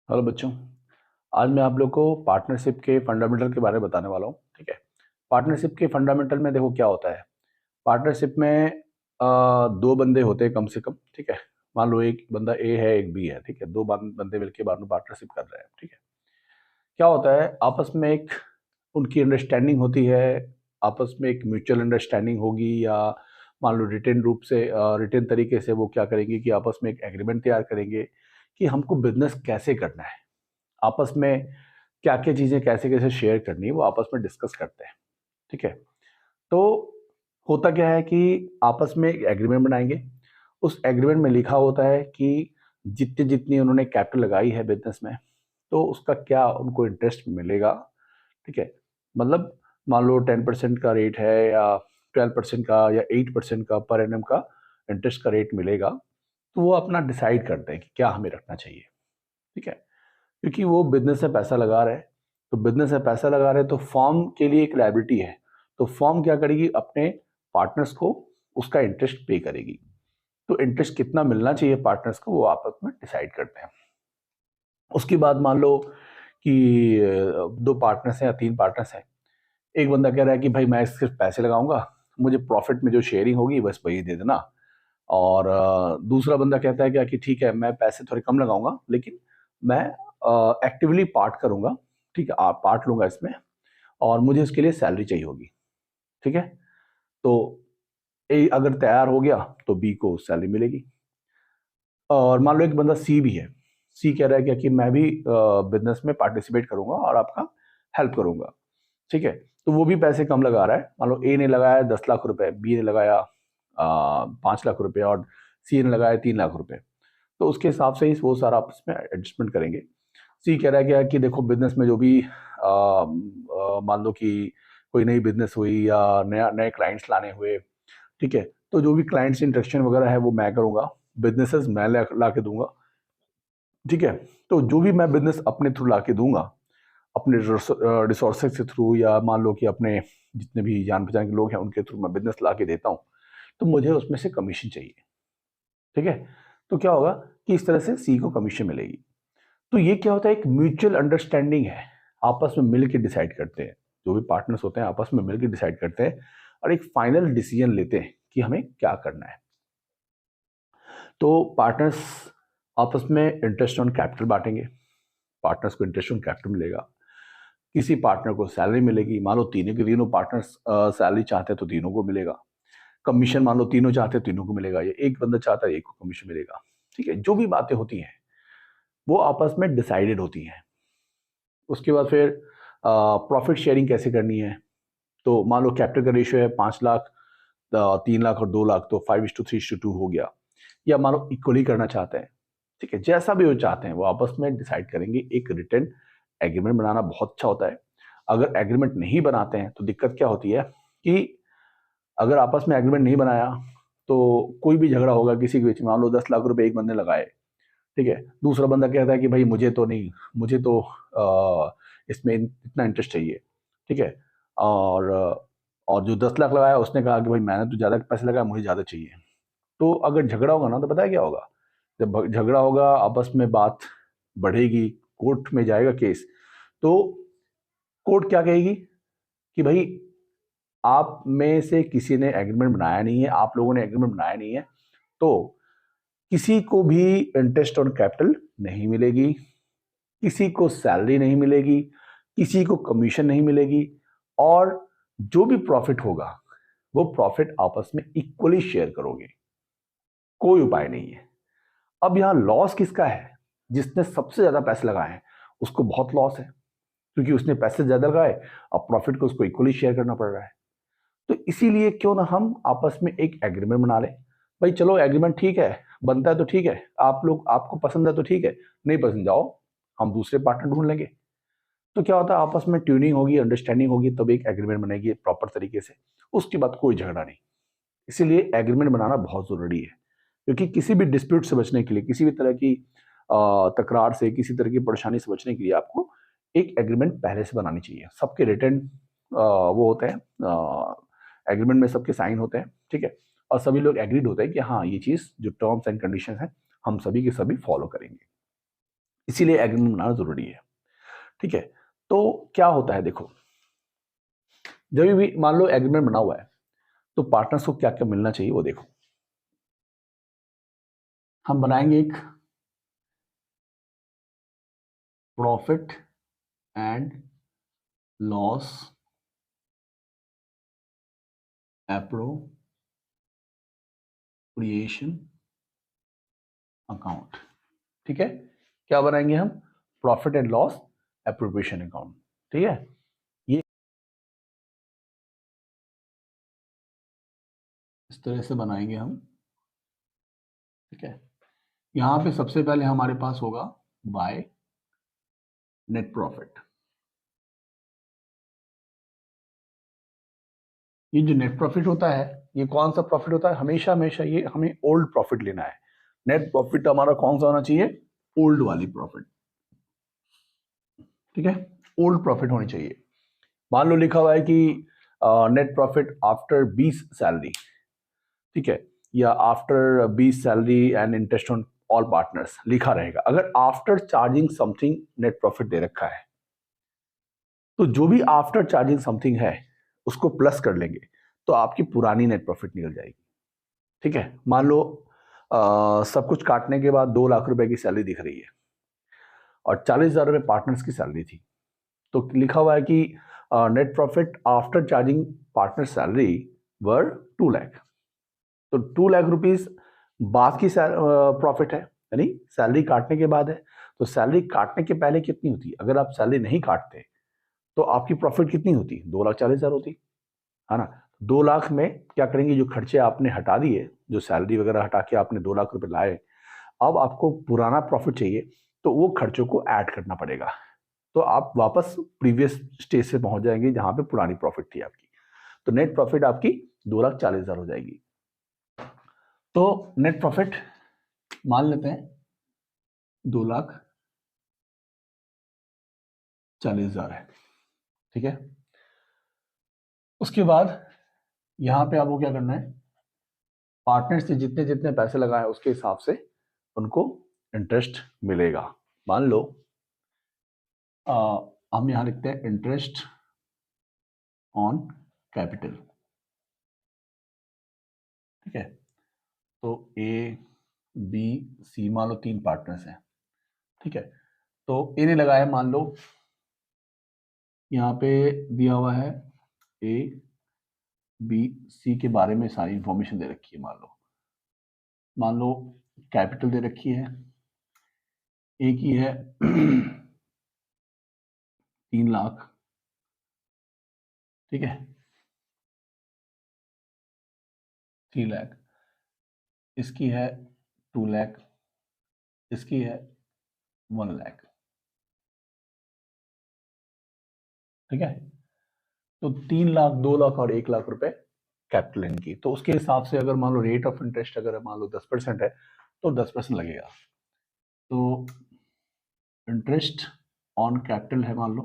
Hello बच्चों। आज मैं आप लोग को पार्टनरशिप के फंडामेंटल के बारे में बताने वाला हूँ। ठीक है। पार्टनरशिप के फंडामेंटल में देखो क्या होता है। पार्टनरशिप में दो बंदे होते हैं कम से कम। ठीक है। मान लो एक बंदा ए है, एक बी है। ठीक है। दो बंदे मिलकर मान लो पार्टनरशिप कर रहे हैं। ठीक है। क्या होता है, आपस में एक उनकी अंडरस्टैंडिंग होती है। आपस में एक म्यूचुअल अंडरस्टैंडिंग होगी, या मान लो रिटेन रूप से, रिटेन तरीके से वो क्या करेंगे कि आपस में एक एग्रीमेंट तैयार करेंगे कि हमको बिजनेस कैसे करना है। आपस में क्या क्या चीज़ें कैसे कैसे शेयर करनी है वो आपस में डिस्कस करते हैं। ठीक है। तो होता क्या है कि आपस में एक एग्रीमेंट बनाएंगे। उस एग्रीमेंट में लिखा होता है कि जितनी जितनी उन्होंने कैपिटल लगाई है बिजनेस में, तो उसका क्या उनको इंटरेस्ट मिलेगा। ठीक है। मतलब मान लो 10% का रेट है, या 12% का, या 8% का पर एनम का इंटरेस्ट का रेट मिलेगा। तो वो अपना डिसाइड करते हैं कि क्या हमें रखना चाहिए। ठीक है। क्योंकि वो बिजनेस में पैसा लगा रहे हैं, तो बिजनेस में पैसा लगा रहे हैं तो फॉर्म के लिए एक लायबिलिटी है। तो फॉर्म क्या करेगी, अपने पार्टनर्स को उसका इंटरेस्ट पे करेगी। तो इंटरेस्ट कितना मिलना चाहिए पार्टनर्स को, वो आपस में डिसाइड करते हैं। उसके बाद मान लो कि दो पार्टनर्स हैं या तीन पार्टनर्स हैं। एक बंदा कह रहा है कि भाई मैं सिर्फ पैसे लगाऊंगा, मुझे प्रॉफिट में जो शेयरिंग होगी बस वही दे देना। और दूसरा बंदा कहता है क्या कि ठीक है, मैं पैसे थोड़े कम लगाऊंगा, लेकिन मैं एक्टिवली पार्ट करूंगा। ठीक है, आप पार्ट लूंगा इसमें, और मुझे इसके लिए सैलरी चाहिए होगी। ठीक है। तो ए अगर तैयार हो गया तो बी को सैलरी मिलेगी। और मान लो एक बंदा सी भी है। सी कह रहा है क्या कि मैं भी बिजनेस में पार्टिसिपेट करूंगा और आपका हेल्प करूंगा। ठीक है। तो वो भी पैसे कम लगा रहा है। मान लो ए ने लगाया 10 लाख रुपए, बी ने लगाया 5 लाख रुपए, और सी ने लगाया 3 लाख रुपए। तो उसके हिसाब से ही वो सारा आपस में एडजस्टमेंट करेंगे। सी कह रहा है क्या कि देखो बिजनेस में जो भी मान लो कि कोई नई बिजनेस हुई या नया नए क्लाइंट्स लाने हुए। ठीक है। तो जो भी क्लाइंट्स इंट्रैक्शन वगैरह है वो मैं करूंगा, बिजनेसेस मैं ला के दूंगा। ठीक है। तो जो भी मैं बिजनेस अपने थ्रू ला के दूंगा, अपने रिसोर्सेज के थ्रू, या मान लो कि अपने जितने भी जान पहचान के लोग हैं उनके थ्रू मैं बिजनेस ला के देता हूँ, तो मुझे उसमें से कमीशन चाहिए। ठीक है। तो क्या होगा कि इस तरह से सी को कमीशन मिलेगी। तो ये क्या होता है, एक म्यूचुअल अंडरस्टैंडिंग है। आपस में मिल के डिसाइड करते हैं। जो भी पार्टनर्स होते हैं आपस में मिल के डिसाइड करते हैं, और एक फाइनल डिसीजन लेते हैं कि हमें क्या करना है। तो पार्टनर्स आपस में इंटरेस्ट ऑन कैपिटल बांटेंगे। पार्टनर्स को इंटरेस्ट ऑन कैपिटल मिलेगा। किसी पार्टनर को सैलरी मिलेगी। मान लो तीनों के तीनों पार्टनर्स सैलरी चाहते हैं तो तीनों को मिलेगा। कमीशन मान लो तीनों चाहते हैं तीनों को मिलेगा, या एक बंदा चाहता है एक को कमीशन मिलेगा। ठीक है। जो भी बातें होती हैं वो आपस में डिसाइडेड होती हैं। उसके बाद फिर प्रॉफिट शेयरिंग कैसे करनी है। तो मान लो कैपिटल का रेशियो है 5 लाख, 3 लाख और 2 लाख, तो 5:3:2 हो गया। या मान लो इक्वली करना चाहते हैं। ठीक है। जैसा भी वो चाहते हैं वो आपस में डिसाइड करेंगे। एक रिटर्न एग्रीमेंट बनाना बहुत अच्छा होता है। अगर एग्रीमेंट नहीं बनाते हैं तो दिक्कत क्या होती है कि अगर आपस में एग्रीमेंट नहीं बनाया तो कोई भी झगड़ा होगा किसी के बीच में। मान लो 10 लाख रुपए एक बंदे लगाए। ठीक है। दूसरा बंदा कहता है कि भाई मुझे तो नहीं, मुझे तो इसमें इतना इंटरेस्ट चाहिए। ठीक है। और और जो 10 लाख लगाया उसने कहा कि भाई मैंने तो ज़्यादा पैसे लगाया, मुझे ज़्यादा चाहिए। तो अगर झगड़ा होगा ना तो पता है क्या होगा। जब झगड़ा होगा आपस में बात बढ़ेगी, कोर्ट में जाएगा केस। तो कोर्ट क्या कहेगी कि भाई आप में से किसी ने एग्रीमेंट बनाया नहीं है, आप लोगों ने एग्रीमेंट बनाया नहीं है, तो किसी को भी इंटरेस्ट ऑन कैपिटल नहीं मिलेगी, किसी को सैलरी नहीं मिलेगी, किसी को कमीशन नहीं मिलेगी, और जो भी प्रॉफिट होगा वो प्रॉफिट आपस में इक्वली शेयर करोगे। कोई उपाय नहीं है। अब यहां लॉस किसका है, जिसने सबसे ज्यादा पैसे लगाए हैं उसको बहुत लॉस है, क्योंकि उसने पैसे ज्यादा लगाए, अब प्रॉफिट को उसको इक्वली शेयर करना पड़ रहा है। तो इसीलिए क्यों ना हम आपस में एक एग्रीमेंट बना लें। भाई चलो एग्रीमेंट ठीक है, बनता है तो ठीक है, आप लोग आपको पसंद है तो ठीक है, नहीं पसंद जाओ, हम दूसरे पार्टनर ढूंढ लेंगे। तो क्या होता है, आपस में ट्यूनिंग होगी, अंडरस्टैंडिंग होगी, तब एक एग्रीमेंट बनेगी प्रॉपर तरीके से। उसके बाद कोई झगड़ा नहीं। इसीलिए एग्रीमेंट बनाना बहुत जरूरी है, क्योंकि किसी भी डिस्प्यूट से बचने के लिए, किसी भी तरह की तकरार से, किसी तरह की परेशानी से बचने के लिए आपको एक एग्रीमेंट पहले से बनानी चाहिए। सबके रिटर्न वो होते हैं, एग्रीमेंट में सबके साइन होते हैं। ठीक है। और सभी लोग एग्रीड होते हैं कि हाँ ये चीज़ जो टर्म्स एंड कंडीशंस हैं हम सभी के सभी फॉलो करेंगे। इसीलिए एग्रीमेंट बनाना जरूरी है। ठीक है, तो क्या होता है देखो, जब भी मान लो एग्रीमेंट बना हुआ है तो पार्टनर्स को क्या क्या मिलना चाहिए वो देखो। हम बनाएंगे एक profit and loss appropriation account. ठीक है, क्या बनाएंगे हम? Profit and loss appropriation account. ठीक है, ये इस तरह से बनाएंगे हम। ठीक है, यहां पे सबसे पहले हमारे पास होगा बाय नेट प्रॉफिट। ये जो नेट प्रॉफिट होता है, ये कौन सा प्रॉफिट होता है? हमेशा हमेशा ये हमें ओल्ड प्रॉफिट लेना है। नेट प्रॉफिट हमारा कौन सा होना चाहिए? ओल्ड वाली प्रॉफिट। ठीक है, ओल्ड प्रॉफिट होनी चाहिए। मान लो लिखा हुआ है कि नेट प्रॉफिट आफ्टर 20 सैलरी, ठीक है, या after 20 salary and interest on all partners लिखा रहेगा। अगर after charging something net profit दे रखा है तो जो भी आफ्टर चार्जिंग समथिंग है उसको प्लस कर लेंगे तो आपकी पुरानी नेट प्रॉफिट निकल जाएगी। ठीक है, मान लो सब कुछ काटने के बाद 2 लाख रुपए की सैलरी दिख रही है और 40,000 रुपए पार्टनर्स की सैलरी थी, तो लिखा हुआ है कि net profit after charging partner salary were 2 lakh. तो 2 लाख रुपीज बाद की प्रॉफिट है, यानी सैलरी काटने के बाद है। तो सैलरी काटने के पहले कितनी होती? अगर आप सैलरी नहीं काटते तो आपकी प्रॉफिट कितनी होती? 2,40,000 होती है ना। 2 लाख में क्या करेंगे? जो खर्चे आपने हटा दिए, जो सैलरी वगैरह हटा के आपने 2 लाख रुपए लाए, अब आपको पुराना प्रॉफिट चाहिए तो वो खर्चों को ऐड करना पड़ेगा। तो आप वापस प्रीवियस स्टेज से पहुंच जाएंगे जहां पे पुरानी प्रॉफिट थी आपकी। तो नेट प्रॉफिट आपकी 2,40,000 हो जाएगी। तो नेट प्रॉफिट मान लेते हैं 2,40,000 है। ठीक है, उसके बाद यहां पे आपको क्या करना है? पार्टनर्स ने जितने जितने पैसे लगाए उसके हिसाब से उनको इंटरेस्ट मिलेगा। मान लो हम यहां लिखते हैं इंटरेस्ट ऑन कैपिटल। ठीक है, तो ए बी सी मान लो 3 पार्टनर्स हैं। ठीक है, तो ए ने लगाया, मान लो यहाँ पे दिया हुआ है ए बी सी के बारे में सारी इंफॉर्मेशन दे रखी है। मान लो कैपिटल दे रखी है, ए की है 3 लाख। ठीक है, 3 लाख, इसकी है 2 लाख, इसकी है 1 लाख। ठीक है, तो 3 लाख, 2 लाख और 1 लाख रुपए कैपिटल इनकी। तो उसके हिसाब से अगर मान लो रेट ऑफ इंटरेस्ट अगर मान लो 10% है तो 10% लगेगा। तो इंटरेस्ट ऑन कैपिटल है मान लो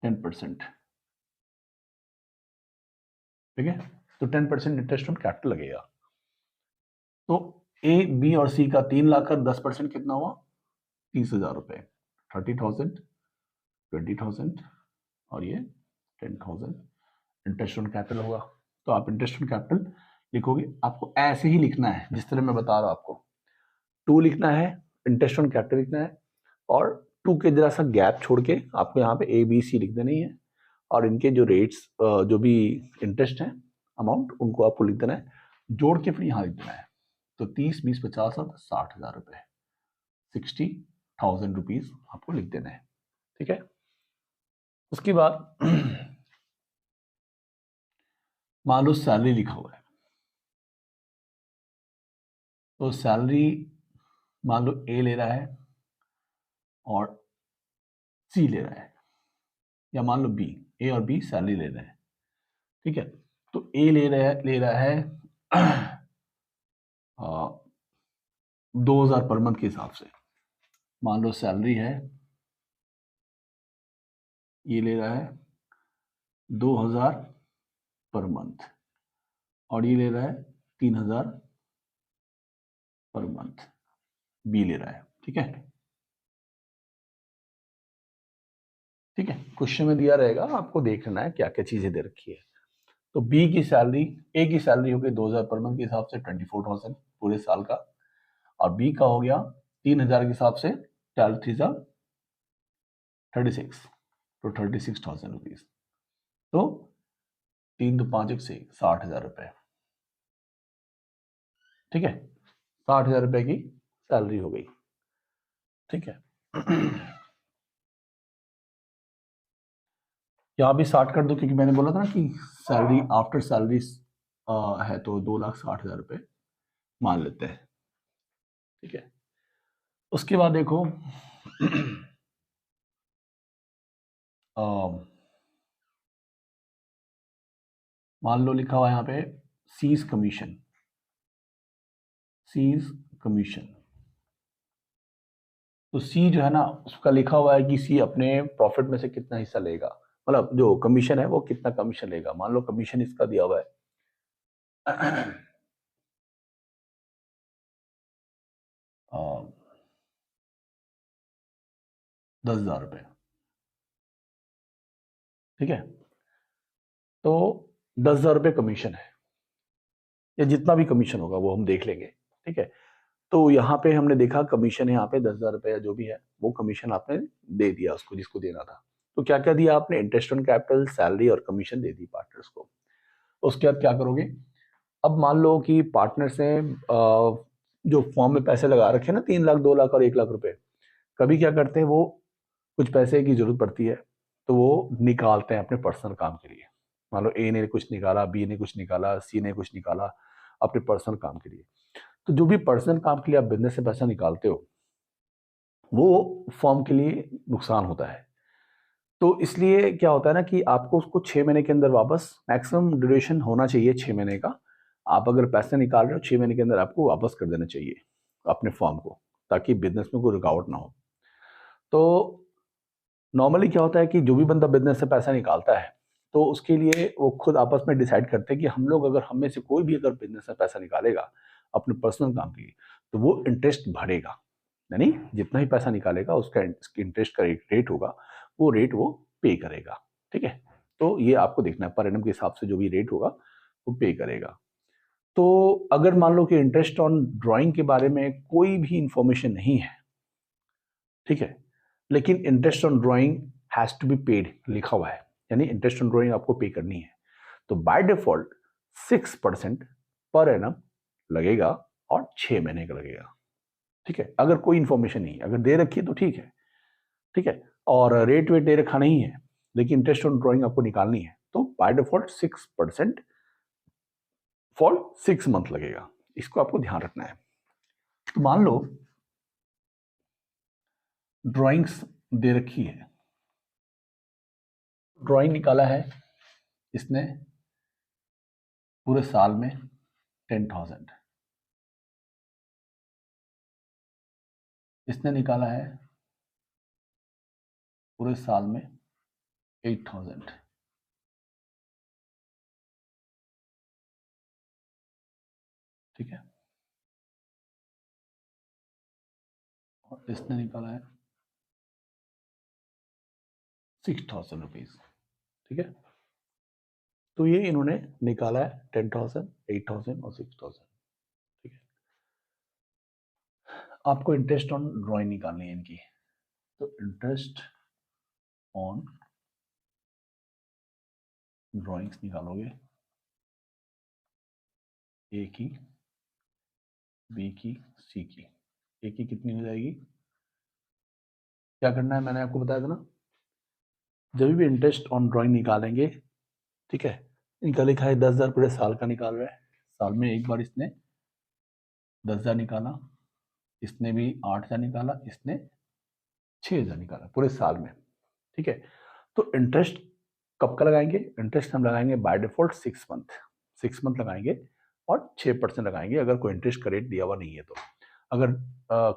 10%। ठीक है, तो 10% इंटरेस्ट ऑन कैपिटल लगेगा। तो ए बी और सी का 3 लाख का 10% कितना हुआ? 30,000 रुपए। 30,000, 20,000 और ये 10,000 इंटरेस्ट ऑन कैपिटल होगा। तो आप इंटरेस्ट ऑन कैपिटल लिखोगे, आपको ऐसे ही लिखना है जिस तरह मैं बता रहा हूं आपको। 2 लिखना है, इंटरेस्ट ऑन कैपिटल लिखना है, और 2 के जरा सा गैप छोड़ के आपको यहाँ पे ए बी सी लिख देना ही है, और इनके जो रेट्स जो भी इंटरेस्ट है अमाउंट उनको आपको लिख देना है, जोड़ के फिर यहाँ लिख देना है। तो 30, 20, 50 और 60,000 रुपए, 60,000 रुपीज आपको लिख देना है। ठीक है, उसके बाद मान लो सैलरी लिखा हुआ है, तो सैलरी मान लो ए ले रहा है और सी ले रहा है, या मान लो बी, ए और बी सैलरी ले रहे हैं। ठीक है, तो ए ले रहा है 2,000 पर मंथ के हिसाब से। मान लो सैलरी है, ये ले रहा है 2,000 पर मंथ, और ये ले रहा है 3,000 पर मंथ। बी ले रहा है। ठीक है, ठीक है, क्वेश्चन में दिया रहेगा, आपको देखना है क्या क्या चीजें दे रखी है। तो बी की सैलरी, ए की सैलरी हो गई 2000 पर मंथ के हिसाब से 24,000 पूरे साल का, और बी का हो गया 3000 के हिसाब से 36 तो 36,000 रुपीज। तो 3 तो 5 1 6 60,000 रुपए। ठीक है, 60,000 रुपए की सैलरी हो गई। ठीक है, यहाँ भी 60 कर दो, क्योंकि मैंने बोला था ना कि सैलरी आफ्टर सैलरी है, तो 2,60,000 रुपए मान लेते हैं। ठीक है, उसके बाद देखो मान लो लिखा हुआ यहाँ पे सीज कमीशन, सीज कमीशन। तो सी जो है ना, उसका लिखा हुआ है कि सी अपने प्रॉफिट में से कितना हिस्सा लेगा, मतलब जो कमीशन है वो कितना कमीशन लेगा। मान लो कमीशन इसका दिया हुआ है 10,000 रुपये। ठीक है, तो 10,000 रुपये कमीशन है, या जितना भी कमीशन होगा वो हम देख लेंगे। ठीक है, तो यहाँ पे हमने देखा कमीशन है, यहाँ पे 10,000 रुपये जो भी है वो कमीशन आपने दे दिया उसको जिसको देना था। तो क्या क्या दिया आपने, इंटरेस्ट ऑन कैपिटल, सैलरी और कमीशन दे दी पार्टनर्स को। उसके बाद क्या करोगे, अब मान लो कि पार्टनर्स ने जो फॉर्म में पैसे लगा रखे हैं ना, 3 लाख 2 लाख और 1 लाख रुपए, कभी क्या करते हैं वो कुछ पैसे की जरूरत पड़ती है तो वो निकालते हैं अपने पर्सनल काम के लिए। मान लो ए ने कुछ निकाला, बी ने कुछ निकाला, सी ने कुछ निकाला अपने पर्सनल काम के लिए। तो जो भी पर्सनल काम के लिए आप बिजनेस से पैसा निकालते हो वो फॉर्म के लिए नुकसान होता है। तो इसलिए क्या होता है ना कि आपको उसको 6 महीने के अंदर वापस, मैक्सिमम ड्यूरेशन होना चाहिए 6 महीने का। आप अगर पैसे निकाल रहे हो 6 महीने के अंदर आपको वापस कर देना चाहिए अपने फॉर्म को, ताकि बिजनेस में कोई रुकावट ना हो। तो नॉर्मली क्या होता है कि जो भी बंदा बिजनेस से पैसा निकालता है तो उसके लिए वो खुद आपस में डिसाइड करते हैं कि हम लोग, अगर हम में से कोई भी अगर बिजनेस में पैसा निकालेगा अपने पर्सनल काम के लिए, तो वो इंटरेस्ट भरेगा, यानी जितना ही पैसा निकालेगा उसका इंटरेस्ट का रेट होगा, वो रेट वो पे करेगा। ठीक है, तो ये आपको देखना है, पर एनम के हिसाब से जो भी रेट होगा वो पे करेगा। तो अगर मान लो कि इंटरेस्ट ऑन ड्राइंग के बारे में कोई भी इंफॉर्मेशन नहीं है, ठीक है, लेकिन interest on drawing has to be paid लिखा हुआ है, यानी इंटरेस्ट ऑन ड्राइंग आपको पे करनी है, तो बाय डिफॉल्ट 6% पर एनम लगेगा और 6 महीने का लगेगा। ठीक है, अगर कोई इंफॉर्मेशन नहीं है, अगर दे रखी है तो ठीक है। ठीक है, और रेट वेट दे रखा नहीं है लेकिन इंटरेस्ट ऑन ड्राइंग आपको निकालनी है, तो बाय डिफॉल्ट 6% फॉर 6 मंथ लगेगा। इसको आपको ध्यान रखना है। तो मान लो ड्राइंग्स दे रखी है, ड्राइंग निकाला है इसने पूरे साल में 10,000, इसने निकाला है पूरे साल में 8,000। ठीक है, और इसने निकाला है 6,000 रुपीज। ठीक है, तो ये इन्होंने निकाला है 10,000, 8,000 और 6,000। ठीक है, आपको इंटरेस्ट ऑन ड्राइंग निकालनी है इनकी, तो इंटरेस्ट ऑन ड्राइंग्स निकालोगे, ए की, बी की, सी की। ए की कितनी हो जाएगी, क्या करना है मैंने आपको बताया था ना, जब भी इंटरेस्ट ऑन ड्राइंग निकालेंगे, ठीक है, इनका लिखा है 10,000 पूरे साल का निकाल रहा है, साल में एक बार इसने 10,000 निकाला, इसने भी 8,000 निकाला, इसने 6,000 निकाला पूरे साल में। ठीक है, तो इंटरेस्ट कब का लगाएंगे, इंटरेस्ट हम लगाएंगे बाय डिफॉल्ट 6 मंथ, 6 मंथ लगाएंगे और 6% लगाएंगे अगर कोई इंटरेस्ट का रेट दिया हुआ नहीं है। तो अगर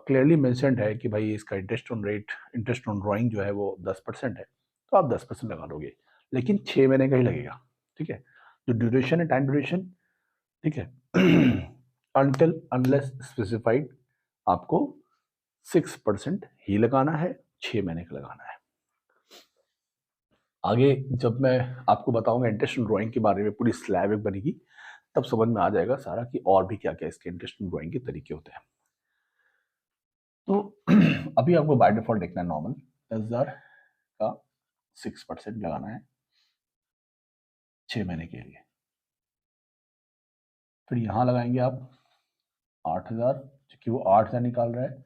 क्लियरली मेंशन्ड है कि भाई इसका interest on rate, interest on drawing जो है वो 10% है, तो आप 10% लगा दोगे, लेकिन 6 महीने का ही लगेगा। ठीक है, जो ड्यूरेशन है, टाइम ड्यूरेशन, ठीक है, अनटिल अनलेस स्पेसिफाइड, आपको 6% ही लगाना है, 6 महीने का लगाना है। आगे जब मैं आपको बताऊंगा इंटरेस्ट ड्राइंग के बारे में, पूरी स्लैब एक बनेगी, तब समझ में आ जाएगा सारा कि और भी क्या क्या इसके इंटरेस्ट ड्राइंग के तरीके होते हैं। तो अभी आपको बाय डिफॉल्ट देखना है नॉर्मल 10,000 का 6% लगाना है 6 महीने के लिए। फिर यहां लगाएंगे आप 8,000, क्योंकि वो 8,000 निकाल रहा है,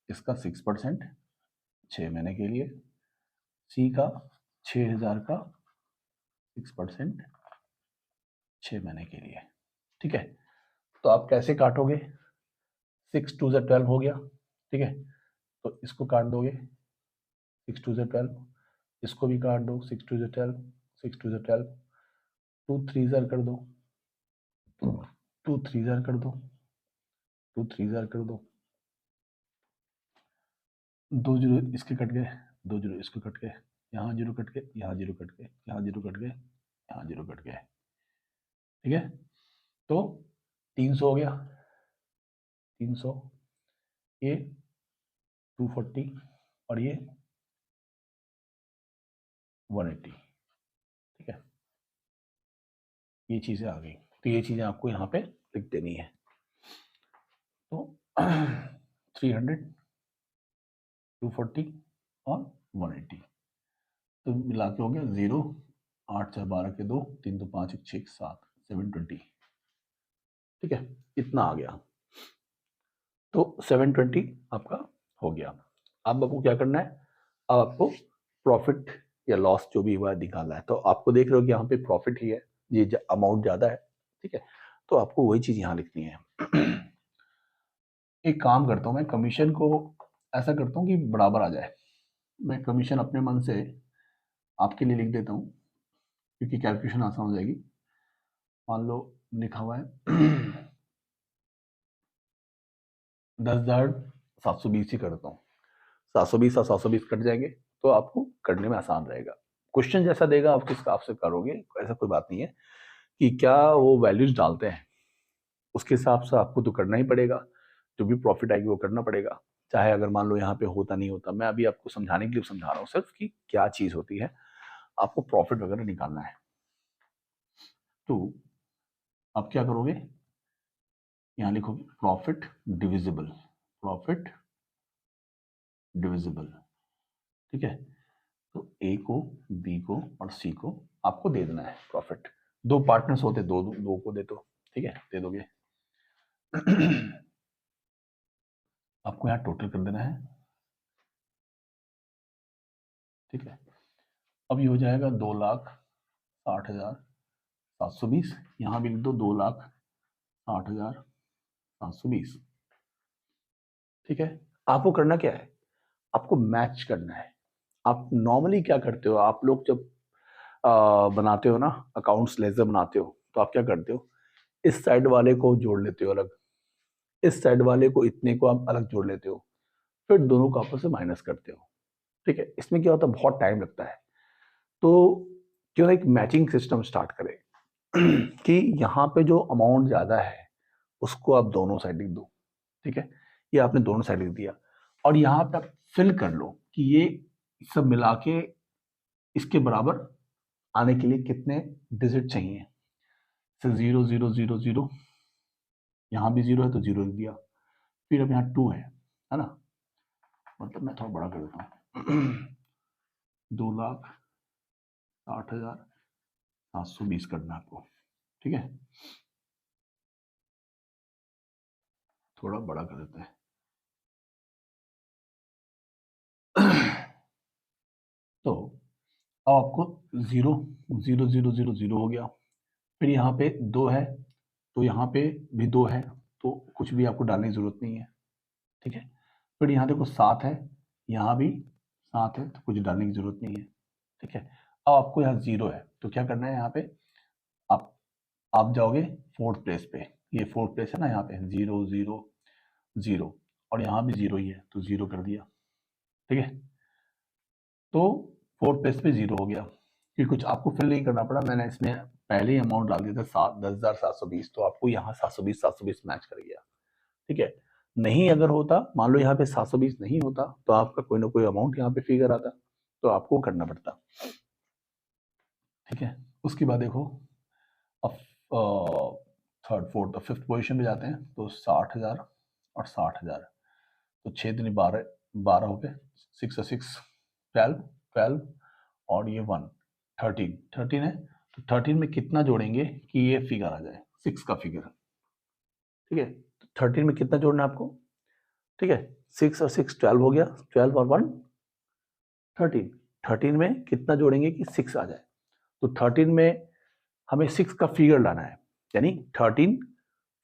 इसका 6% 6 महीने के लिए। सी का 6,000 का 6% 6 महीने के लिए। ठीक है, तो आप कैसे काटोगे? 6 2 ज़ा 12 हो गया। ठीक है, तो इसको काट दोगे 6 2 ज़ा 12, इसको भी काट दो 6 2 ज़ा 12, 6 2 ज़ा 12, 2 3 ज़ा कर दो, 2 3 ज़ा कर दो, 2 3 ज़ा कर दो, 2 जीरो इसके कट गए, 2 जीरो इसको कट गए, यहाँ जीरो कट गए, यहाँ जीरो कट गए, यहाँ जीरो कट गए, यहाँ जीरो कट गए। ठीक है, तो 300 हो गया, 300, ये 240 और ये 180। ठीक है, ये चीजें आ गई, तो ये चीजें आपको यहाँ पे लिख देनी है। तो 300, 240 और 180, तो मिला के हो गया 0, 8 4 12 के 2, 3 2 5 1 6 7 720। ठीक है, इतना आ गया, तो 720 आपका हो गया। अब आपको क्या करना है? अब आपको प्रॉफिट या लॉस जो भी हुआ निकालना है। तो आपको देख रहे हो कि यहाँ पे प्रॉफिट ही है, ये अमाउंट ज्यादा है। ठीक है, तो आपको वही चीज यहाँ लिखनी है। एक काम करता हूँ, मैं कमीशन को ऐसा करता हूँ कि बराबर आ जाए। मैं कमीशन अपने मन से आपके लिए लिख देता हूँ, क्योंकि कैलकुलेशन आसान हो जाएगी। मान लो लिखा हुआ है 10,720 ही करता हूँ, 720 और 720 कट जाएंगे, तो आपको करने में आसान रहेगा। क्वेश्चन जैसा देगा आप किस हिसाब से करोगे, ऐसा कोई बात नहीं है कि क्या वो वैल्यूज डालते हैं, उसके हिसाब से आपको तो करना ही पड़ेगा। जो भी प्रॉफिट आएगी वो करना पड़ेगा, चाहे अगर मान लो यहाँ पे होता नहीं होता। मैं अभी आपको समझाने के लिए समझा रहा हूँ सिर्फ कि क्या चीज होती है, आपको प्रॉफिट वगैरह निकालना है। तो आप क्या करोगे, यहाँ लिखोगे प्रॉफिट डिविजिबल, प्रॉफिट डिविजिबल। ठीक है, तो ए को, बी को और सी को आपको दे देना है प्रॉफिट। दो पार्टनर्स होते, दो दो को दे दो। ठीक है, दे दोगे। आपको यहाँ टोटल कर देना है। ठीक है, अब ये हो जाएगा 2,60,720। यहाँ भी लिख दो 2,60,720। ठीक है, आपको करना क्या है, आपको मैच करना है। आप नॉर्मली क्या करते हो, आप लोग जब बनाते हो ना अकाउंट्स लेजर बनाते हो, तो आप क्या करते हो, इस साइड वाले को जोड़ लेते हो अलग, इस साइड वाले को इतने को आप अलग जोड़ लेते हो, फिर दोनों को आपस में माइनस करते हो। ठीक है, इसमें क्या होता है, बहुत टाइम लगता है। तो क्यों ना एक मैचिंग सिस्टम स्टार्ट करें कि यहाँ पे जो अमाउंट ज्यादा है उसको आप दोनों साइड लिख दो। ठीक है, ये आपने दोनों साइड लिख दिया, और यहाँ पे आप फिल कर लो कि ये सब मिला के इसके बराबर आने के लिए कितने डिजिट चाहिए। तो 0 0 0 0, यहाँ भी 0 है तो 0 लिख दिया। फिर अब यहाँ 2 है ना, मतलब मैं थोड़ा बड़ा कर देता हूँ 2,60,720 करना है आपको। ठीक है, थोड़ा बड़ा कर देते हैं। तो अब आपको 0 0 0 0 0 हो गया। फिर यहाँ पे 2 है, तो यहाँ पे भी 2 है, तो कुछ भी आपको डालने की जरूरत नहीं है। ठीक है, फिर यहाँ देखो 7 है, यहाँ भी 7 है, तो कुछ डालने की जरूरत नहीं है। ठीक है, अब आपको यहाँ 0 है, तो क्या करना है, यहाँ पे आप आप जाओगे फोर्थ प्लेस पे। ये फोर्थ प्लेस है ना, यहाँ पे 0 0 0, और यहाँ भी 0 ही है, तो 0 कर दिया। ठीक है, तो फोर्थ प्लेस पे 0 हो गया, कि कुछ आपको फिल नहीं करना पड़ा, मैंने इसमें पहले ही अमाउंट डाल दिया था 10,720, तो आपको यहाँ 720 720 मैच कर गया। ठीक है, नहीं अगर होता, मान लो यहाँ पे 720 नहीं होता, तो आपका कोई ना कोई अमाउंट यहाँ पे फिगर आता, तो आपको करना पड़ता। ठीक है, उसके बाद देखो अब थर्ड फोर्थ और फिफ्थ पोजीशन पे जाते हैं, तो 60,000 और 60,000, तो 6 दिन 12 12 हो गए, 6 और 6 12 12 और ये 1 13 13 है, तो 13 में कितना जोड़ेंगे कि ये फिगर आ जाए 6 का फिगर। ठीक है, तो 13 में कितना जोड़ना है आपको? ठीक है, 6 और 6 12 हो गया, 12 और 1 13, 13 में कितना जोड़ेंगे कि 6 आ जाए? तो 13 में हमें 6 का फिगर लाना है, यानी 13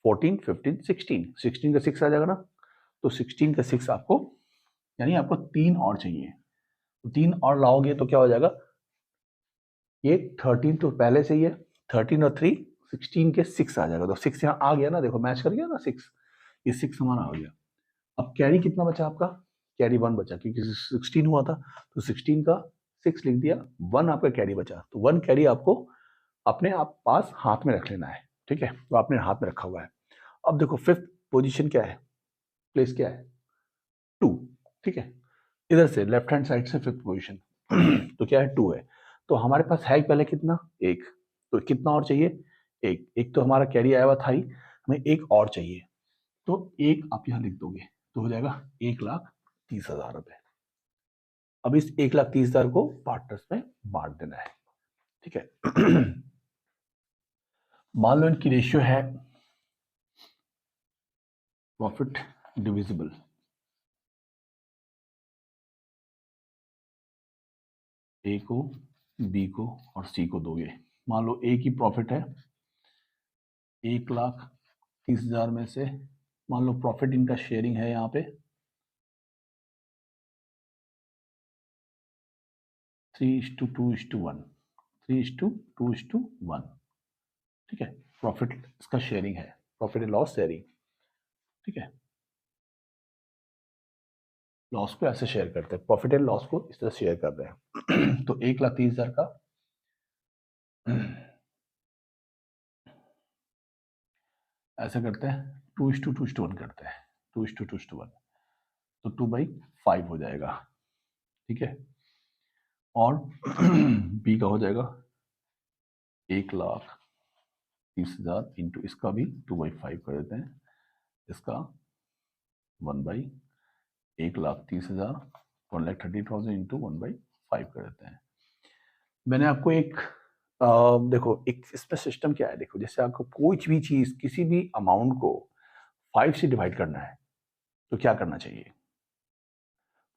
14 15 16, 16 का 6 आ जाएगा ना, तो 16 का 6 आपको, यानी आपको 3 और चाहिए, तो 3 और लाओगे तो क्या हो जाएगा, ये 13 तो पहले से ही है, 13 और 3 16 के 6 आ जाएगा, तो 6 यहाँ आ गया ना, देखो मैच कर गया ना 6, ये 6 हमारा आ गया। अब कैरी कितना बचा आपका? कैरी 1 बचा, क्योंकि 16 हुआ था, तो 16 का 6 लिख दिया, 1 आपका कैरी बचा, तो 1 कैरी आपको अपने आप पास हाथ में रख लेना है। ठीक है, तो आपने हाथ में रखा हुआ है। अब देखो फिफ्थ पोजीशन क्या है, प्लेस क्या है? 2। ठीक है, इधर से लेफ्ट हैंड साइड से फिफ्थ पोजीशन तो क्या है? 2 है, तो हमारे पास है पहले कितना? 1, तो कितना और चाहिए? एक तो हमारा कैरी आया हुआ था ही, हमें एक और चाहिए, तो एक आप यहाँ लिख दोगे, तो हो जाएगा 1,30,000 रुपए। अब इस 1,30,000 को पार्टनर्स में बांट देना है। ठीक है मान लो इनकी रेशियो है प्रॉफिट डिविजिबल, ए को, बी को और सी को दोगे। मान लो ए की प्रॉफिट है 1,30,000 में से, मान लो प्रॉफिट इनका शेयरिंग है यहाँ पे 3:2:1, 3:2:1। ठीक है, प्रॉफिट इसका शेयरिंग है, प्रॉफिट एंड लॉस शेयरिंग। ठीक है, लॉस को ऐसे शेयर करते हैं, प्रॉफिट एंड लॉस को इस तरह शेयर कर रहे हैं तो 1,30,000 का ऐसे करते हैं, 2:2:1 करते हैं, 2:2:1, तो 2/5 हो जाएगा। ठीक है, और बी का हो जाएगा 1,30,000 इंटू इसका भी 2/5 कर देते हैं, इसका 1/1,30,000, 1,30,000 इंटू 1/5 कर देते हैं। मैंने आपको एक देखो एक इसमें सिस्टम क्या है, देखो जैसे आपको कोई भी चीज किसी भी अमाउंट को 5 से डिवाइड करना है, तो क्या करना चाहिए?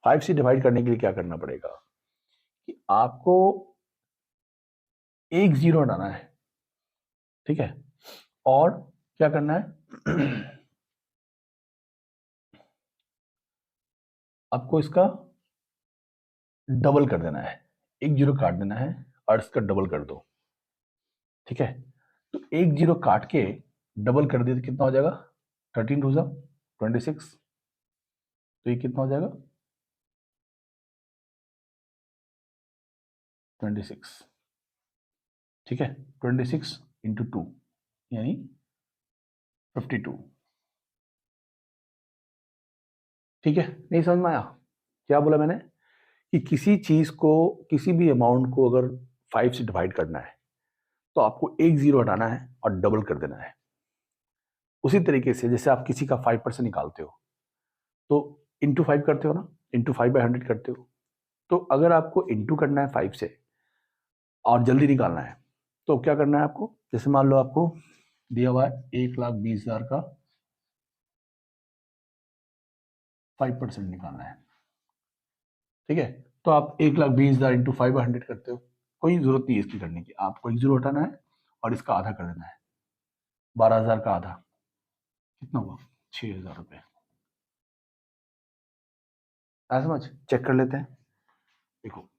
5 से डिवाइड करने के लिए क्या करना पड़ेगा कि आपको एक जीरो हटाना है। ठीक है, और क्या करना है आपको इसका डबल कर देना है, एक जीरो काट देना है और इसका डबल कर दो। ठीक है, तो एक जीरो काट के डबल कर दिया तो कितना हो जाएगा? 13×2 = 26, तो ये कितना हो जाएगा? 26। ठीक है, 26 इंटू 2 यानी 52। ठीक है, नहीं समझ में आया क्या बोला मैंने? कि किसी चीज को, किसी भी अमाउंट को अगर 5 से डिवाइड करना है, तो आपको एक जीरो हटाना है और डबल कर देना है। उसी तरीके से जैसे आप किसी का 5% निकालते हो, तो इंटू 5 करते हो ना, इंटू 5/100 करते हो, तो अगर आपको इंटू करना है 5 से और जल्दी निकालना है, तो क्या करना है आपको? जैसे मान लो आपको दिया हुआ है 1,20,000 का 5% निकालना है। ठीक है, तो आप 1,20,000 इंटू 5/100 करते हो, कोई जरूरत नहीं है इसकी करने की, आपको एक जीरो हटाना है और इसका आधा कर देना है, 12,000 का आधा कितना हुआ? 6,000 रुपये। ऐसा समझ, चेक कर लेते हैं। देखो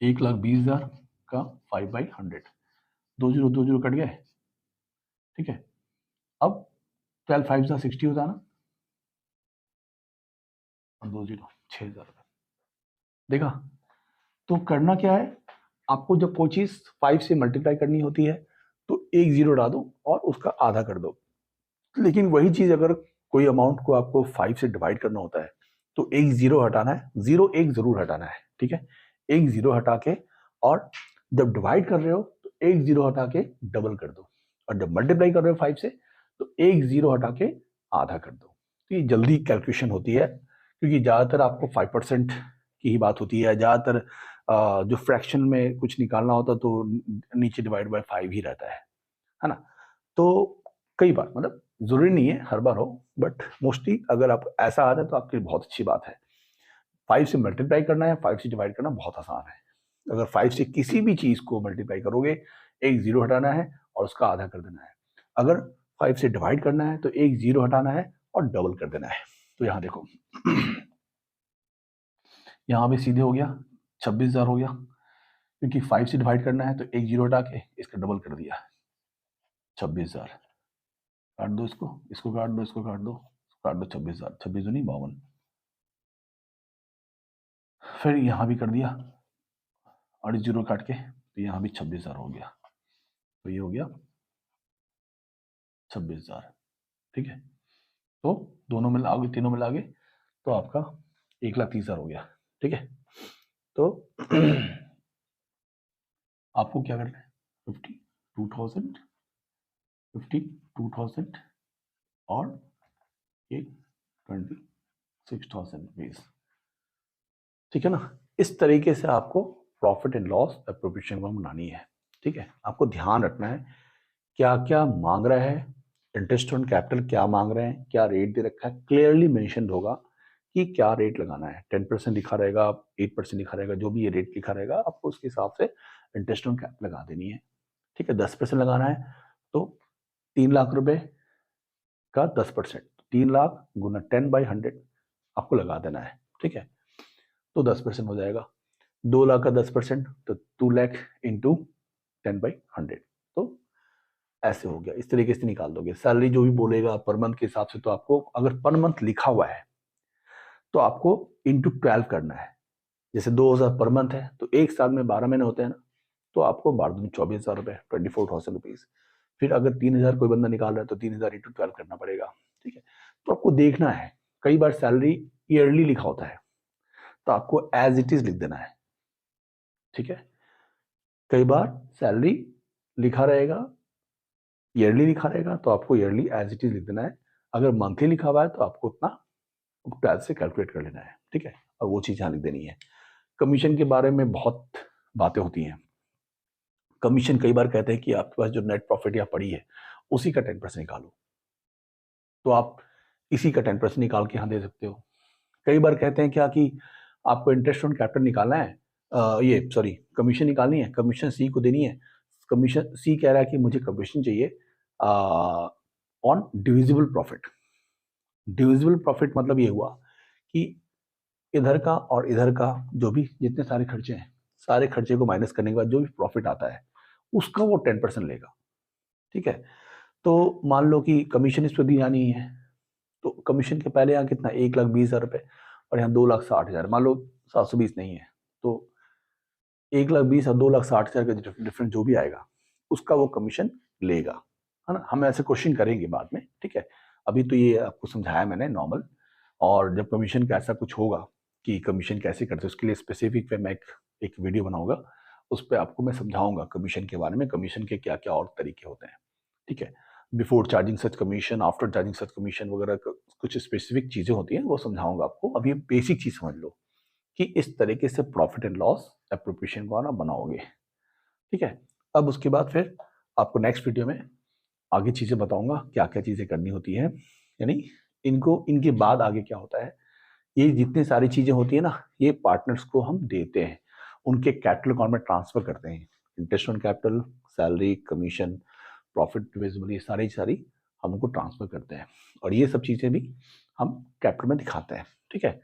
1,20,000 का 5/100, दो जीरो कट गए। ठीक है, अब 12×5 = 60 होता है ना, और दो जीरो 6,000 रुपये। देखा, तो करना क्या है आपको, जब कोई चीज 5 से मल्टीप्लाई करनी होती है तो एक जीरो डाल दो और उसका आधा कर दो, लेकिन वही चीज अगर कोई अमाउंट को आपको 5 से डिवाइड करना होता है तो एक जीरो हटाना है, जीरो एक जरूर हटाना है, ठीक है। एक जीरो हटा के, और जब डिवाइड कर रहे हो तो एक जीरो हटा के डबल कर दो, और जब मल्टीप्लाई कर रहे हो 5 से तो एक जीरो हटा के आधा कर दो। तो ये जल्दी कैलकुलेशन होती है, क्योंकि ज़्यादातर आपको 5% की ही बात होती है। ज़्यादातर जो फ्रैक्शन में कुछ निकालना होता तो नीचे डिवाइड बाय 5 ही रहता है ना। तो कई बार, मतलब जरूरी नहीं है हर बार हो, बट मोस्टली अगर आप ऐसा आ जाए तो आपके लिए बहुत अच्छी बात है। 5 से मल्टीप्लाई करना है, 5 से डिवाइड करना बहुत आसान है। अगर 5 से किसी भी चीज को मल्टीप्लाई करोगे, एक जीरो हटाना है और उसका आधा कर देना है। अगर 5 से डिवाइड करना है तो एक जीरो हटाना है और डबल कर देना है। तो यहाँ देखो यहाँ भी सीधे हो गया, 26,000 हो गया, क्योंकि 5 से डिवाइड करना है तो एक जीरो हटा के इसका डबल कर दिया, 26,000। काट दो इसको, इसको काट दो, इसको काट दो, काट दो, 26,000, 26 नहीं 52। फिर यहाँ भी कर दिया, और जीरो काट के, तो यहाँ भी 26,000 हो गया। तो ये हो गया 26,000, ठीक है। तो दोनों में लाओगे, तीनों में लाओगे तो आपका 1,30,000 हो गया, ठीक है। तो आपको क्या करना है, 52,000, 52,000 और ये 26,000 रुपीज, ठीक है ना। इस तरीके से आपको प्रॉफिट एंड लॉस एप्रोप्रिएशन को बनानी है, ठीक है। आपको ध्यान रखना है क्या क्या मांग रहा है, इंटरेस्ट ऑन कैपिटल क्या मांग रहे हैं, क्या रेट दे रखा है, क्लियरली मेंशन होगा कि क्या रेट लगाना है। 10% लिखा रहेगा, 8% लिखा रहेगा, जो भी ये रेट लिखा रहेगा आपको उसके हिसाब से इंटरेस्ट ऑन कैपिटल लगा देनी है, ठीक है। 10% लगाना है तो 3 लाख रुपए का 10%, 3 लाख गुना 10/100 आपको लगा देना है, ठीक है। तो 10% हो जाएगा। 2 लाख का 10% तो 2 लाख इंटू 10/100, तो ऐसे हो गया। इस तरीके से निकाल दोगे सैलरी जो भी बोलेगा पर मंथ के हिसाब से। तो आपको अगर पर मंथ लिखा हुआ है तो आपको इंटू 12 करना है। जैसे 2,000 पर मंथ है तो एक साल में 12 महीने होते हैं ना, तो आपको 12,000 रुपए, 24,000 रुपीज। फिर अगर 3,000 कोई बंदा निकाल रहा है तो 3,000 इंटू 12 करना पड़ेगा, ठीक है। तो आपको देखना है, कई बार सैलरी ईयरली लिखा होता है तो आपको एज इट इज लिख देना है, ठीक है। कई बार सैलरी लिखा रहेगा, ईयरली लिखा रहेगा तो आपको ईयरली एज इट इज लिख देना है। अगर मंथली लिखा हुआ है तो आपको उतना 12 से कैलकुलेट कर लेना है, ठीक है, और वो चीज यहाँ लिख देनी है। कमीशन के बारे में बहुत बातें होती हैं। कमीशन कई बार कहते हैं कि आपके पास जो नेट प्रॉफिट या पड़ी है उसी का 10% निकालो, तो आप इसी का 10% निकाल के यहाँ दे सकते हो। कई बार कहते हैं क्या कि आपको इंटरेस्ट ऑन कैपिटल निकालना है, ये सॉरी कमीशन निकालनी है, कमीशन सी को देनी है। कमीशन सी कह रहा है कि मुझे कमीशन चाहिए on divisible profit. Divisible profit मतलब ये हुआ कि इधर का और इधर का जो भी जितने सारे खर्चे हैं, सारे खर्चे को माइनस करने के बाद जो भी प्रॉफिट आता है उसका वो 10% लेगा, ठीक है। तो मान लो कि कमीशन इस पर दी जानी है, तो कमीशन के पहले यहाँ कितना, 1,20,000 रुपए, और यहाँ 2,60,000, मान लो 720 नहीं है तो 1,20,000 और 2,60,000 का डिफरेंस जो भी आएगा उसका वो कमीशन लेगा, है ना। हम ऐसे क्वेश्चन करेंगे बाद में, ठीक है। अभी तो ये आपको समझाया मैंने नॉर्मल, और जब कमीशन का ऐसा कुछ होगा कि कमीशन कैसे करते हैं उसके लिए स्पेसिफिक पे मैं एक वीडियो बनाऊंगा, उस पर आपको मैं समझाऊंगा कमीशन के बारे में, कमीशन के क्या क्या और तरीके होते हैं, ठीक है। बिफोर चार्जिंग सच कमीशन, आफ्टर चार्जिंग सच कमीशन वगैरह कुछ स्पेसिफिक चीज़ें होती हैं वो समझाऊंगा आपको। अभी बेसिक चीज़ समझ लो कि इस तरीके से प्रॉफिट एंड लॉस एप्रोप्रिएशन को ना बनाओगे, ठीक है। अब उसके बाद फिर आपको नेक्स्ट वीडियो में आगे चीज़ें बताऊंगा क्या क्या चीज़ें करनी होती हैं, यानी इनको, इनके बाद आगे क्या होता है। ये जितनी सारी चीज़ें होती है ना, ये पार्टनर्स को हम देते हैं, उनके कैपिटल अकाउंट में ट्रांसफर करते हैं। Interest on capital, salary, commission, profit visible, ये सारी सारी हम उनको ट्रांसफर करते हैं, और ये सब चीज़ें भी हम कैपिटल में दिखाते हैं, ठीक है।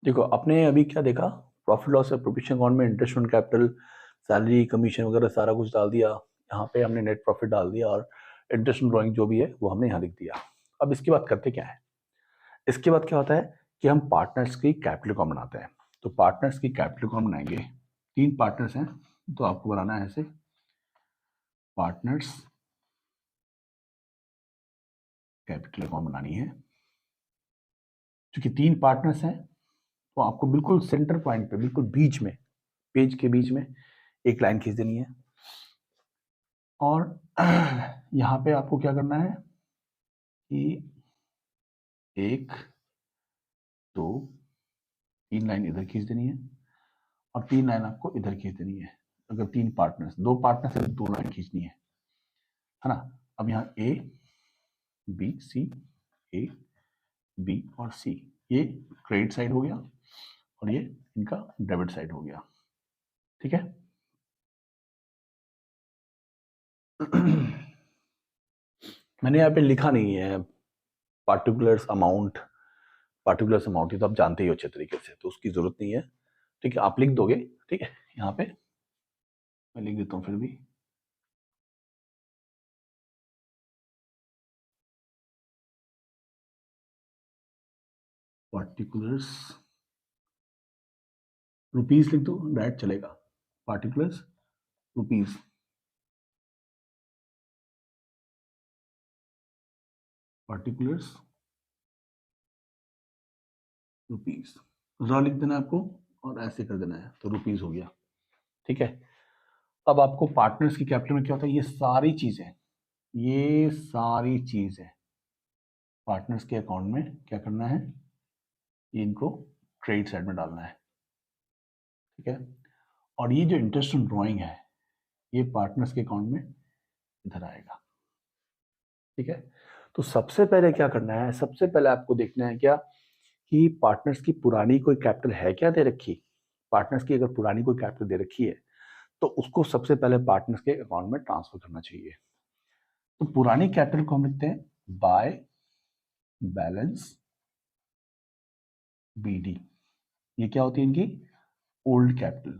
देखो अपने अभी क्या देखा, प्रॉफिट लॉस एप्रोप्रिएशन अकाउंट में interest on capital, salary, commission वगैरह सारा कुछ डाल दिया। यहाँ पे हमने नेट प्रॉफिट डाल दिया, और इंटरेस्ट ऑन ड्रॉइंग जो भी है वो हमने यहाँ लिख दिया। अब इसके बाद करते क्या है, इसके बाद क्या होता है कि हम पार्टनर्स की कैपिटल अकाउंट बनाते हैं। तो पार्टनर्स की कैपिटल को हम बनाएंगे, 3 पार्टनर्स हैं तो आपको बनाना है ऐसे, पार्टनर्स कैपिटल को बनानी है। क्योंकि 3 पार्टनर्स हैं तो आपको बिल्कुल सेंटर पॉइंट पे, बिल्कुल बीच में, पेज के बीच में एक लाइन खींच देनी है। और यहाँ पे आपको क्या करना है कि 1 2 3 लाइन इधर खींच देनी है और 3 लाइन आपको इधर खींच देनी है। अगर 3 पार्टनर्स, 2 पार्टनर्स है 2 लाइन खींचनी है ना। अब यहाँ A B C, A B और सी, ये क्रेडिट साइड हो गया और ये इनका डेबिट साइड हो गया। ठीक है। मैंने यहाँ पे लिखा नहीं है पार्टिकुलर्स अमाउंट, पार्टिकुलर्स अमाउंट, ये तो आप जानते ही हो अच्छे तरीके से, तो उसकी जरूरत नहीं है। ठीक है, आप लिख दोगे। ठीक है, यहाँ पे मैं लिख देता हूँ फिर भी, पार्टिकुलर्स रुपीस लिख दो, डायरेक्ट चलेगा, particulars rupees, particulars rupees, raw लिख देना है आपको और ऐसे कर देना है, तो रुपीस हो गया। ठीक है। अब आपको पार्टनर्स की कैपिटल में क्या होता है, ये सारी चीजें, ये सारी चीजें पार्टनर्स के अकाउंट में क्या करना है, ये इनको क्रेडिट साइड में डालना है। ठीक है। और ये जो इंटरेस्ट ऑन ड्रॉइंग है ये पार्टनर्स के अकाउंट में इधर आएगा। ठीक है। तो सबसे पहले क्या करना है, सबसे पहले आपको देखना है क्या कि पार्टनर्स की पुरानी कोई कैपिटल है क्या दे रखी। पार्टनर्स की अगर पुरानी कोई कैपिटल दे रखी है तो उसको सबसे पहले पार्टनर्स के अकाउंट में ट्रांसफर करना चाहिए। तो पुरानी कैपिटल को हम लिखते हैं बाय बैलेंस बीडी। ये क्या होती है इनकी ओल्ड कैपिटल,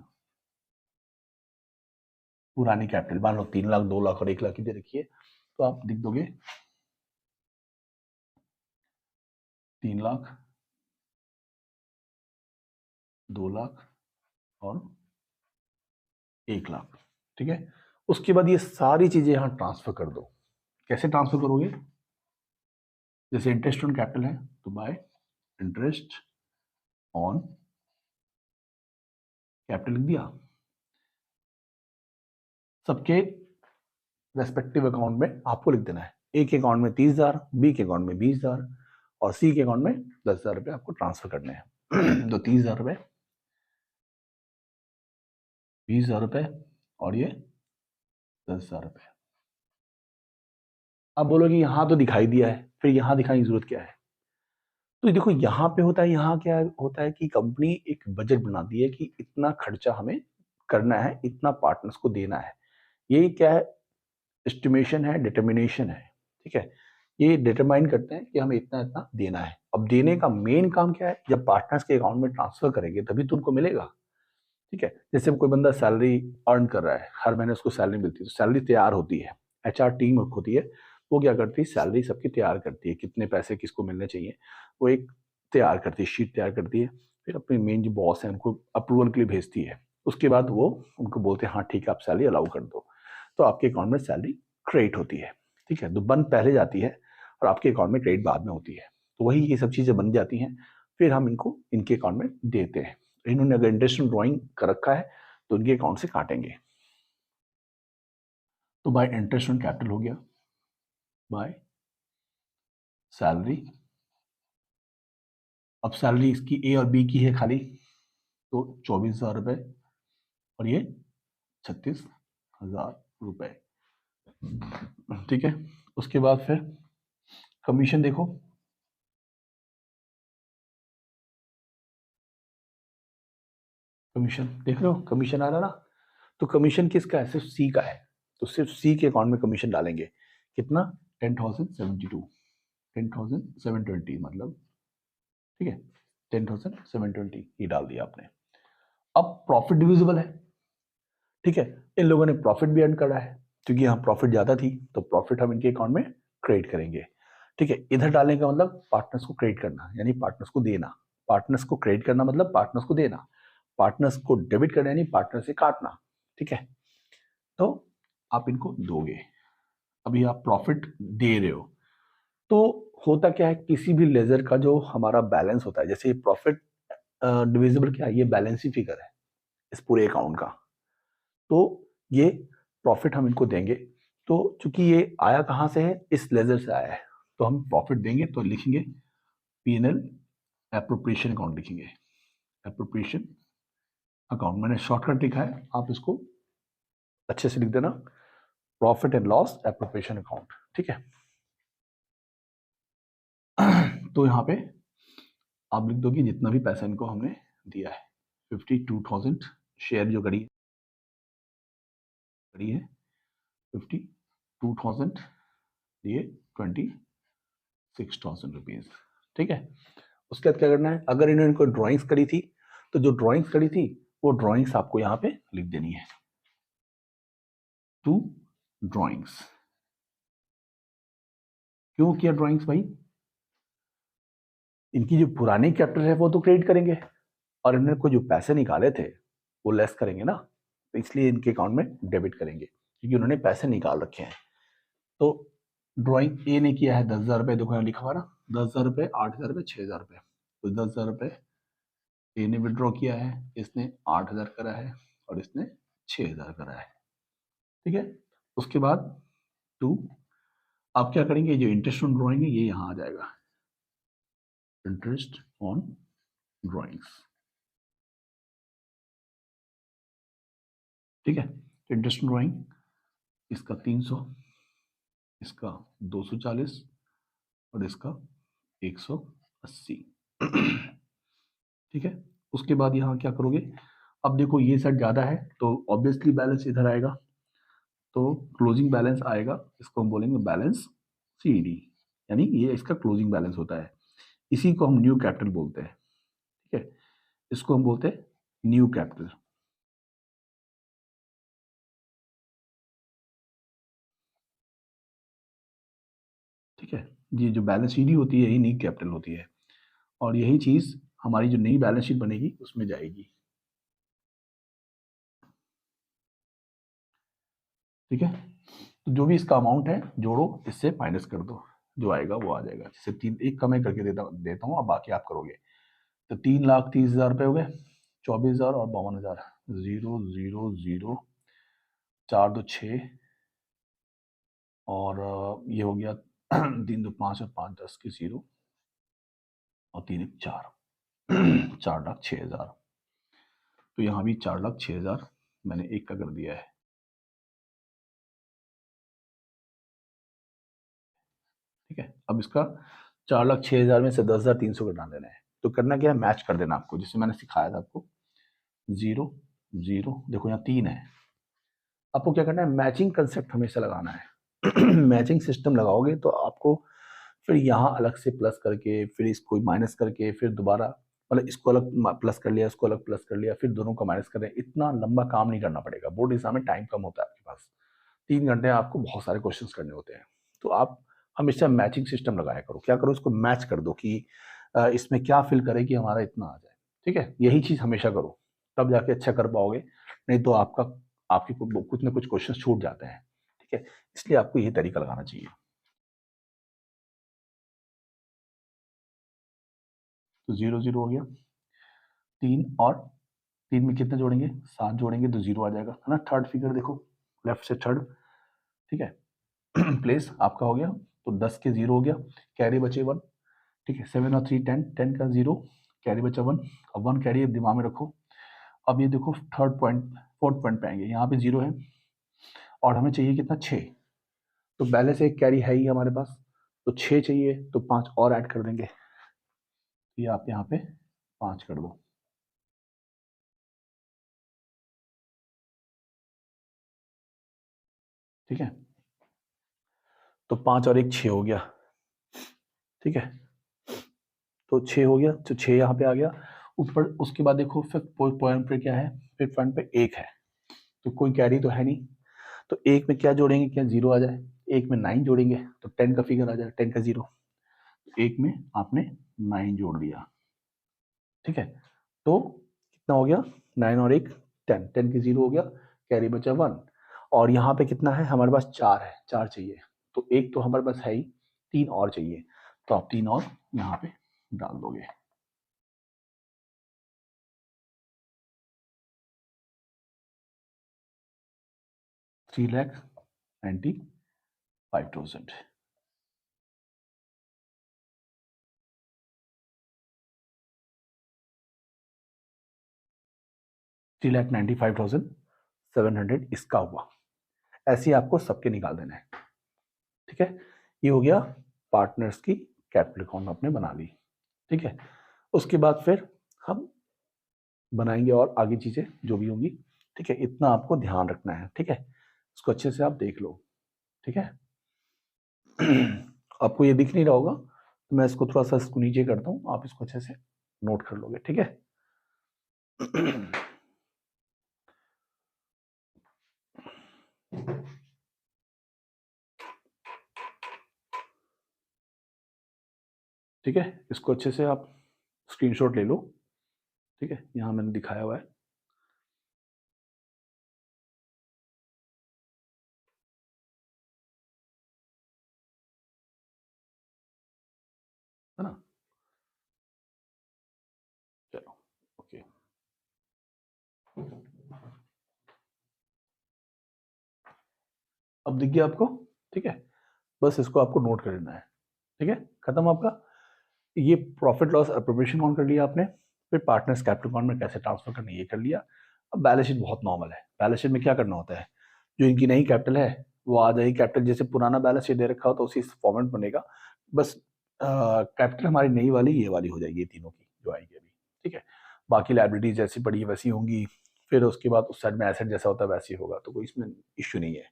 पुरानी कैपिटल। मान लो 3 लाख 2 लाख और 1 लाख की दे रखी है तो आप लिख दोगे 3 लाख 2 लाख और 1 लाख। ठीक है। उसके बाद ये सारी चीजें यहां ट्रांसफर कर दो। कैसे ट्रांसफर करोगे, जैसे इंटरेस्ट ऑन कैपिटल है तो बाय इंटरेस्ट ऑन कैपिटल लिख दिया, सबके रेस्पेक्टिव अकाउंट में आपको लिख देना है। ए के अकाउंट में 30,000, बी के अकाउंट में 20,000 और सी के अकाउंट में 10,000 रुपए आपको ट्रांसफर करने हैं। तो 30,000 रुपए, 20,000 रुपए और ये 10,000 रुपए। अब बोलोगे यहाँ तो दिखाई दिया है, फिर यहाँ दिखाने की जरूरत क्या है। तो देखो यहाँ पे होता है, यहाँ क्या होता है कि कंपनी एक बजट बनाती है कि इतना खर्चा हमें करना है, इतना पार्टनर्स को देना है। ये क्या है, एस्टिमेशन है, डिटर्मिनेशन है। ठीक है। ये डिटरमाइन करते हैं कि हमें इतना इतना देना है। अब देने का मेन काम क्या है, जब पार्टनर्स के अकाउंट में ट्रांसफर करेंगे तभी तो उनको मिलेगा। ठीक है। जैसे कोई बंदा सैलरी अर्न कर रहा है, हर महीने उसको सैलरी मिलती है, तो सैलरी तैयार होती है, एचआर टीम होती है, वो क्या करती है, सैलरी सबकी तैयार करती है, कितने पैसे किसको मिलने चाहिए, वो एक तैयार करती है, शीट तैयार करती है, फिर अपने मेन जो बॉस है उनको अप्रूवल के लिए भेजती है। उसके बाद वो उनको बोलते हैं हाँ ठीक है आप सैलरी अलाउ कर दो, तो आपके अकाउंट में सैलरी क्रेडिट होती है। ठीक है। तो बंद पहले जाती है और आपके अकाउंट में क्रेडिट बाद में होती है। तो वही ये सब चीज़ें बन जाती हैं, फिर हम इनको इनके अकाउंट में देते हैं। इन्होंने अगर इंटरेस्ट ड्राइंग कर रखा है तो इनके अकाउंट से काटेंगे। तो बाय इंटरेस्ट ऑन कैपिटल हो गया, बाय सैलरी। अब सैलरी इसकी ए और बी की है खाली, तो 24,000 रुपए और ये 36,000 रुपए। ठीक है। उसके बाद फिर कमीशन देखो, कमीशन देख रहे हो, कमीशन आ रहा ना। तो कमीशन किसका है, सिर्फ सी का है, तो सिर्फ सी के अकाउंट में कमीशन डालेंगे। कितना, 10,072, 10,720 मतलब। ठीक है, 10,720 ही डाल दिया आपने। अब प्रॉफिट डिविजिबल है। ठीक है। इन लोगों ने प्रॉफिट भी अर्न करा है, क्योंकि यहाँ प्रॉफिट ज्यादा थी तो प्रॉफिट हम इनके अकाउंट में क्रेडिट करेंगे। ठीक है। इधर डालने का मतलब पार्टनर्स को क्रेडिट करना, यानी पार्टनर्स को देना। पार्टनर्स को क्रेडिट करना मतलब पार्टनर्स को देना। पार्टनर्स को डेबिट करना यानी पार्टनर से काटना, ठीक है। तो आप इनको दोगे, अभी आप प्रॉफिट दे रहे हो। तो होता क्या है, किसी भी लेजर का जो हमारा बैलेंस होता है, जैसे ये प्रॉफिट डिविजिबल क्या है, ये बैलेंस ही फिगर है इस पूरे अकाउंट का। तो ये प्रॉफिट हम इनको देंगे। तो चूंकि ये आया कहाँ से है, इस लेजर से आया है, तो हम प्रॉफिट देंगे तो लिखेंगे पीएनएल एप्रोप्रिएशन अकाउंट लिखेंगे, एप्रोप्रिएशन अकाउंट। मैंने शॉर्टकट लिखा है, आप इसको अच्छे से लिख देना, profit and loss appropriation account, ठीक है। तो यहाँ पे आप लिख दोगे जितना भी पैसा इनको हमने दिया है, 52,000 शेयर जो करी है 52,000 दिए 26,000 रुपीज, ठीक है। उसके बाद क्या करना है, अगर इन्होंने कोई ड्राइंग्स करी थी तो जो ड्राइंग्स करी थी वो ड्राइंग्स आपको यहाँ पे लिख देनी है, 2 ड्राइंग्स। क्यों किया ड्राइंग्स भाई, इनकी जो पुरानी कैपिटल है वो तो क्रेडिट करेंगे, और इन्होंने कोई जो पैसे निकाले थे वो लेस करेंगे ना, तो इसलिए इनके अकाउंट में डेबिट करेंगे क्योंकि उन्होंने पैसे निकाल रखे हैं। तो ड्राइंग ए ने किया है 10,000 रुपये, देखो यहाँ लिखा हुआ ना 10,000 रुपये, 8,000 रुपये, 6,000 रुपये। तो 10,000 रुपये ए ने विड्रॉ किया है, इसने 8,000 करा है और इसने 6,000 करा है, ठीक है। उसके बाद 2, आप क्या करेंगे, जो इंटरेस्ट ऑन ड्राइंग है ये यहाँ आ जाएगा, इंटरेस्ट ऑन ड्राइंग्स, ठीक है। इंटरेस्ट ऑन ड्राइंग इसका 300, इसका 240 और इसका 180, ठीक है। उसके बाद यहाँ क्या करोगे, अब देखो ये सेट ज्यादा है तो ऑब्वियसली बैलेंस इधर आएगा, तो क्लोजिंग बैलेंस आएगा, इसको हम बोलेंगे बैलेंस सीडी, यानी ये इसका क्लोजिंग बैलेंस होता है। इसी को हम न्यू कैपिटल बोलते हैं, ठीक है। इसको हम बोलते हैं न्यू कैपिटल, ठीक है। ये जो बैलेंस सीडी होती है यही न्यू कैपिटल होती है, और यही चीज हमारी जो नई बैलेंस शीट बनेगी उसमें जाएगी, ठीक है। तो जो भी इसका अमाउंट है जोड़ो, इससे माइनस कर दो, जो आएगा वो आ जाएगा। जैसे तीन एक का मैं करके देता हूँ, अब बाकी आप करोगे। तो 3,30,000 रुपये हो गए, 24,000 और 52,000, 0 0 0, 4 2 6, और ये हो गया 3 2 5 और 5 10 की 0, और 3 1 4, 4,06,000। तो यहाँ भी 4,06,000 मैंने एक का कर दिया है, ठीक है। अब इसका 4,06,000 में से 10,300 घटा देना है। तो करना क्या है, मैच कर देना आपको, जिससे मैंने सिखाया था आपको, 0 0, देखो यहाँ 3 है। आपको क्या करना है, मैचिंग कंसेप्ट हमेशा लगाना है। मैचिंग सिस्टम लगाओगे तो आपको फिर यहाँ अलग से प्लस करके, फिर इसको माइनस करके, फिर दोबारा मतलब इसको अलग प्लस कर लिया, इसको अलग प्लस कर लिया, फिर दोनों को माइनस कर रहे, इतना लंबा काम नहीं करना पड़ेगा। बोर्ड एग्जाम में टाइम कम होता है आपके पास, 3 घंटे आपको बहुत सारे क्वेश्चन करने होते हैं। तो आप हमेशा मैचिंग सिस्टम लगाया करो, क्या करो, इसको मैच कर दो कि इसमें क्या फिल करे कि हमारा इतना आ जाए, ठीक है। यही चीज हमेशा करो, तब जाके अच्छा कर पाओगे, नहीं तो आपके कुछ ना कुछ क्वेश्चन छूट जाते हैं, ठीक है। इसलिए आपको यही तरीका लगाना चाहिए। तो 0 0 हो गया, 3 और 3 में कितने जोड़ेंगे, 7 जोड़ेंगे तो 0 आ जाएगा, है ना। थर्ड फिगर देखो, लेफ्ट से थर्ड, ठीक है। प्लेस आपका हो गया, तो 10 के 0 हो गया, कैरी बचे 1, ठीक है। 7 और 3 10, 10 का 0, कैरी बचा 1, अब 1 कैरी दिमाग में रखो। अब ये देखो थर्ड पॉइंट, फोर्थ पॉइंट पे आएंगे, यहाँ पे 0 है और हमें चाहिए कितना, 6। तो बैलेंस एक कैरी है ही हमारे पास, तो 6 चाहिए, तो 5 और ऐड कर देंगे, ये आप यहाँ पे 5 कर दो, ठीक है। तो 5 और 1 6 हो गया, ठीक है। तो 6 हो गया, तो 6 यहाँ पे आ गया ऊपर। उसके बाद देखो फिफ्थ पॉइंट पे क्या है, फिफ्थ पॉइंट पे 1 है, तो कोई कैरी तो है नहीं, तो 1 में क्या जोड़ेंगे, क्या 0 आ जाए, 1 में 9 जोड़ेंगे तो 10 का फिगर आ जाए, 10 का 0, 1 में आपने 9 जोड़ दिया, ठीक है। तो कितना हो गया 9 और 1 10, 10 की 0 हो गया, कैरी बचा 1। और यहाँ पे कितना है हमारे पास 4 है, 4 चाहिए, तो एक तो हमारे पास है ही, 3 और चाहिए, तो आप 3 और यहाँ पे डाल दोगे। $3,95,000। $3,95,700 इसका हुआ। ऐसे ही आपको सबके निकाल देना है, ठीक है। ये हो गया पार्टनर्स की कैपिटल अकाउंट आपने बना ली, ठीक है। उसके बाद फिर हम बनाएंगे और आगे चीजें जो भी होंगी, ठीक है। इतना आपको ध्यान रखना है, ठीक है। इसको अच्छे से आप देख लो, ठीक है। आपको ये दिख नहीं रहा होगा तो मैं इसको थोड़ा सा इसको नीचे करता हूँ, आप इसको अच्छे से नोट कर लोगे, ठीक है। ठीक है, इसको अच्छे से आप स्क्रीनशॉट ले लो, ठीक है। यहाँ मैंने दिखाया हुआ है, है ना। चलो, ओके। अब दिख गया आपको, ठीक है। बस इसको आपको नोट कर लेना है, ठीक है। खत्म आपका। ये प्रॉफिट लॉस अप्रोप्रिएशन कौन कर लिया आपने, फिर पार्टनर्स कैपिटल अकाउंट में कैसे ट्रांसफर करना ये कर लिया। अब बैलेंस शीट बहुत नॉर्मल है। बैलेंस शीट में क्या करना होता है, जो इनकी नई कैपिटल है वो आ जाएगी कैपिटल, जैसे पुराना बैलेंस शीट दे रखा हो तो उसी फॉर्मेट बनेगा। बस कैपिटल हमारी नई वाली ये वाली हो जाएगी, ये तीनों की जो आएगी अभी, ठीक है। बाकी लाइबिलिटीज जैसी पड़ी है वैसी होंगी, फिर उसके बाद उस साइड में एसेट जैसा होता है वैसे ही होगा, तो कोई इसमें इश्यू नहीं है,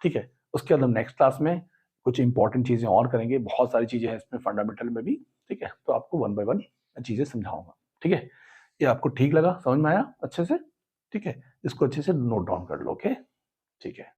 ठीक है। उसके बाद हम नेक्स्ट क्लास में कुछ इंपॉर्टेंट चीज़ें और करेंगे, बहुत सारी चीज़ें हैं इसमें फंडामेंटल में भी, ठीक है। तो आपको वन बाय वन चीज़ें समझाऊंगा, ठीक है। ये आपको ठीक लगा, समझ में आया अच्छे से, ठीक है। इसको अच्छे से नोट डाउन कर लो, ओके, ठीक है।